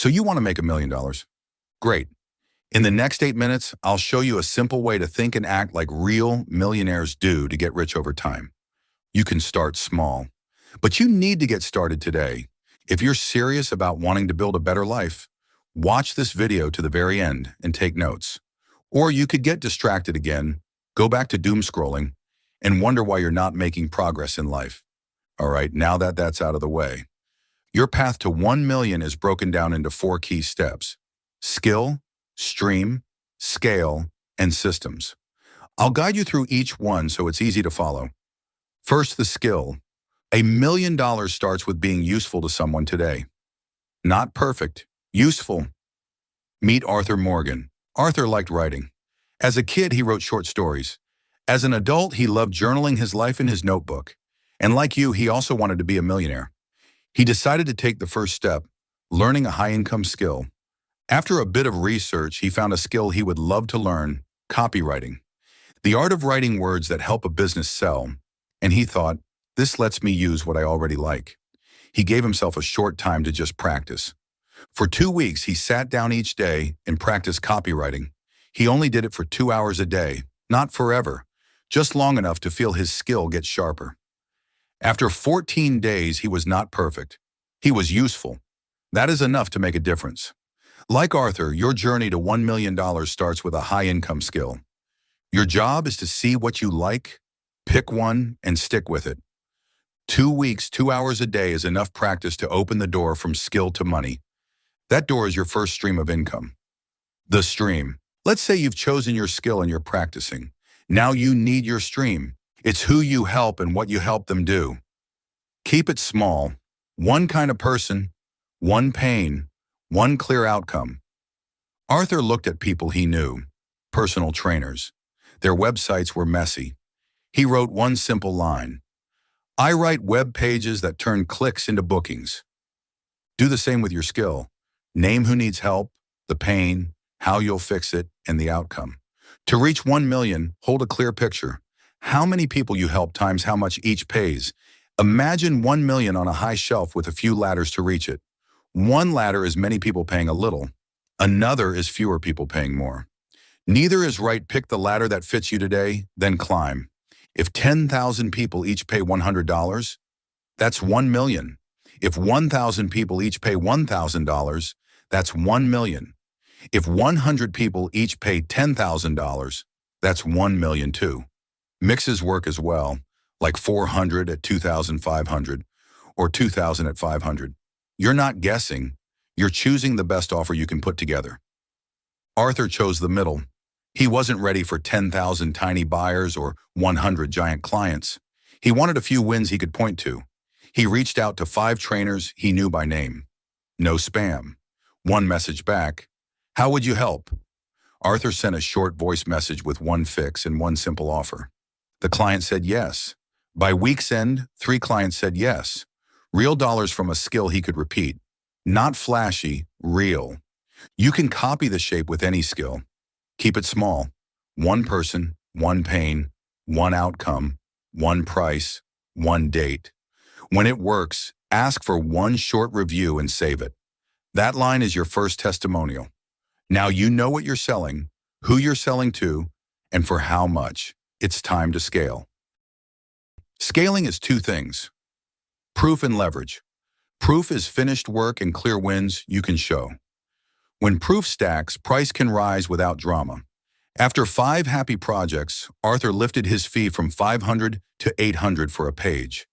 So you want to make $1 million? Great. In the next 8 minutes, I'll show you a simple way to think and act like real millionaires do to get rich over time. You can start small, but you need to get started today. If you're serious about wanting to build a better life, watch this video to the very end and take notes. Or you could get distracted again, go back to doom scrolling, and wonder why you're not making progress in life. All right, now that that's out of the way, your path to 1 million is broken down into 4 key steps: skill, stream, scale, and systems. I'll guide you through each one so it's easy to follow. First, the skill. $1 million starts with being useful to someone today. Not perfect, useful. Meet Arthur Morgan. Arthur liked writing. As a kid, he wrote short stories. As an adult, he loved journaling his life in his notebook. And like you, he also wanted to be a millionaire. He decided to take the first step, learning a high-income skill. After a bit of research, he found a skill he would love to learn: copywriting. The art of writing words that help a business sell. And he thought, this lets me use what I already like. He gave himself a short time to just practice. For 2 weeks, he sat down each day and practiced copywriting. He only did it for 2 hours a day, not forever, just long enough to feel his skill get sharper. After 14 days, he was not perfect. He was useful. That is enough to make a difference. Like Arthur, your journey to $1 million starts with a high-income skill. Your job is to see what you like, pick one, and stick with it. 2 weeks, 2 hours a day is enough practice to open the door from skill to money. That door is your first stream of income. The stream. Let's say you've chosen your skill and you're practicing. Now you need your stream. It's who you help and what you help them do. Keep it small. One kind of person, one pain, one clear outcome. Arthur looked at people he knew, personal trainers. Their websites were messy. He wrote one simple line: I write web pages that turn clicks into bookings. Do the same with your skill. Name who needs help, the pain, how you'll fix it, and the outcome. To reach 1 million, hold a clear picture. How many people you help times how much each pays. Imagine 1 million on a high shelf with a few ladders to reach it. One ladder is many people paying a little. Another is fewer people paying more. Neither is right. Pick the ladder that fits you today, then climb. If 10,000 people each pay $100, that's 1 million. If 1,000 people each pay $1,000, that's 1 million. If 100 people each pay $10,000, that's 1 million too. Mixes work as well, like 400 at 2,500 or 2,000 at 500. You're not guessing, you're choosing the best offer you can put together. Arthur chose the middle. He wasn't ready for 10,000 tiny buyers or 100 giant clients. He wanted a few wins he could point to. He reached out to 5 trainers he knew by name. No spam. One message back: how would you help? Arthur sent a short voice message with one fix and one simple offer. The client said yes. By week's end, 3 clients said yes. Real dollars from a skill he could repeat. Not flashy, real. You can copy the shape with any skill. Keep it small. One person, one pain, one outcome, one price, one date. When it works, ask for one short review and save it. That line is your first testimonial. Now you know what you're selling, who you're selling to, and for how much. It's time to scale. Scaling is 2 things: proof and leverage. Proof is finished work and clear wins you can show. When proof stacks, price can rise without drama. After 5 happy projects, Arthur lifted his fee from $500 to $800 for a page.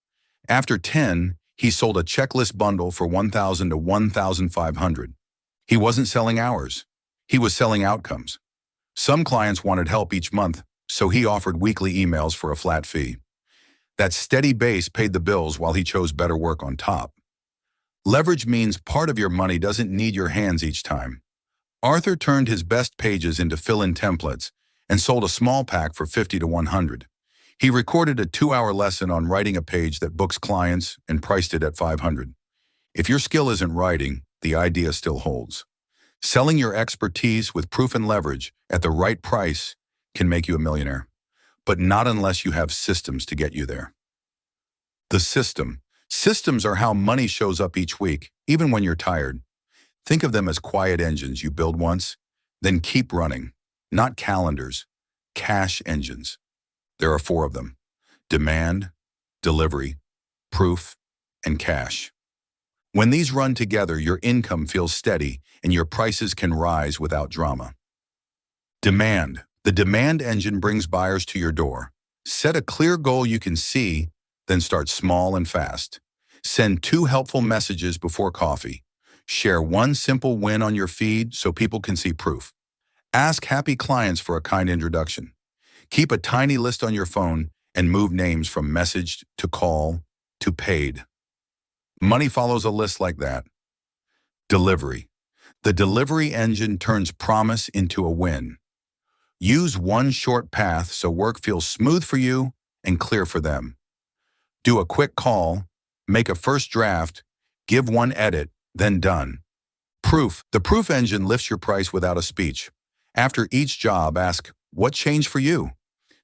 After 10, he sold a checklist bundle for $1,000 to $1,500. He wasn't selling hours. He was selling outcomes. Some clients wanted help each month, so he offered weekly emails for a flat fee. That steady base paid the bills while he chose better work on top. Leverage means part of your money doesn't need your hands each time. Arthur turned his best pages into fill-in templates and sold a small pack for $50 to $100. He recorded a 2-hour lesson on writing a page that books clients and priced it at $500. If your skill isn't writing, the idea still holds. Selling your expertise with proof and leverage at the right price can make you a millionaire, but not unless you have systems to get you there. The system. Systems are how money shows up each week, even when you're tired. Think of them as quiet engines you build once, then keep running. Not calendars, cash engines. There are 4 of them: demand, delivery, proof, and cash. When these run together, your income feels steady and your prices can rise without drama. Demand. The demand engine brings buyers to your door. Set a clear goal you can see, then start small and fast. Send 2 helpful messages before coffee. Share 1 simple win on your feed so people can see proof. Ask happy clients for a kind introduction. Keep a tiny list on your phone and move names from messaged to call to paid. Money follows a list like that. Delivery. The delivery engine turns promise into a win. Use 1 short path so work feels smooth for you and clear for them. Do a quick call, make a first draft, give 1 edit, then done. Proof. The proof engine lifts your price without a speech. After each job, ask, what changed for you?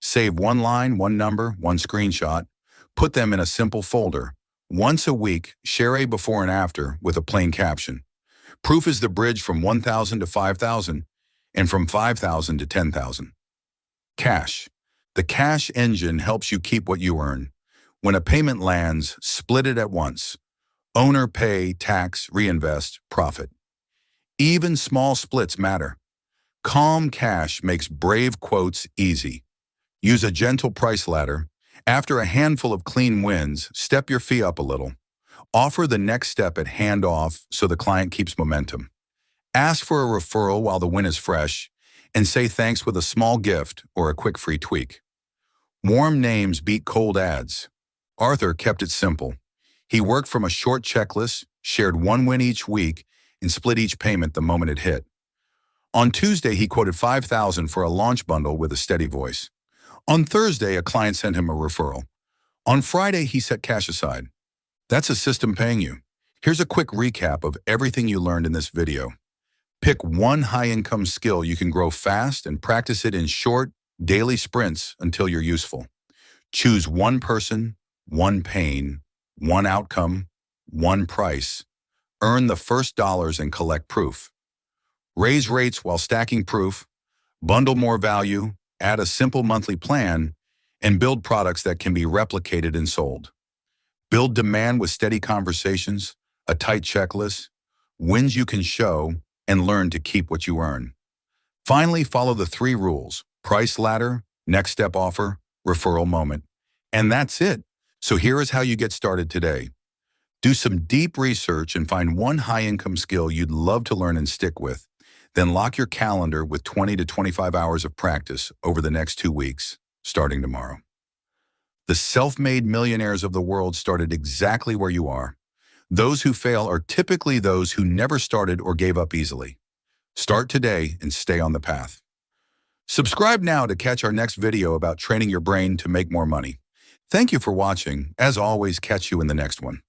Save 1 line, 1 number, 1 screenshot. Put them in a simple folder. Once a week, share a before and after with a plain caption. Proof is the bridge from 1,000 to 5,000 and from 5,000 to 10,000. Cash. The cash engine helps you keep what you earn. When a payment lands, split it at once. Owner pay, tax, reinvest, profit. Even small splits matter. Calm cash makes brave quotes easy. Use a gentle price ladder. After a handful of clean wins, step your fee up a little. Offer the next step at handoff so the client keeps momentum. Ask for a referral while the win is fresh, and say thanks with a small gift or a quick free tweak. Warm names beat cold ads. Arthur kept it simple. He worked from a short checklist, shared 1 win each week, and split each payment the moment it hit. On Tuesday, he quoted 5,000 for a launch bundle with a steady voice. On Thursday, a client sent him a referral. On Friday, he set cash aside. That's a system paying you. Here's a quick recap of everything you learned in this video. Pick 1 high-income skill you can grow fast and practice it in short, daily sprints until you're useful. Choose 1 person, 1 pain, 1 outcome, 1 price. Earn the first dollars and collect proof. Raise rates while stacking proof, bundle more value, add a simple monthly plan, and build products that can be replicated and sold. Build demand with steady conversations, a tight checklist, wins you can show, and learn to keep what you earn. Finally, follow the 3 rules: price ladder, next step offer, referral moment. And that's it. So here is how you get started today. Do some deep research and find 1 high-income skill you'd love to learn and stick with. Then lock your calendar with 20 to 25 hours of practice over the next 2 weeks, starting tomorrow. The self-made millionaires of the world started exactly where you are. Those who fail are typically those who never started or gave up easily. Start today and stay on the path. Subscribe now to catch our next video about training your brain to make more money. Thank you for watching. As always, catch you in the next one.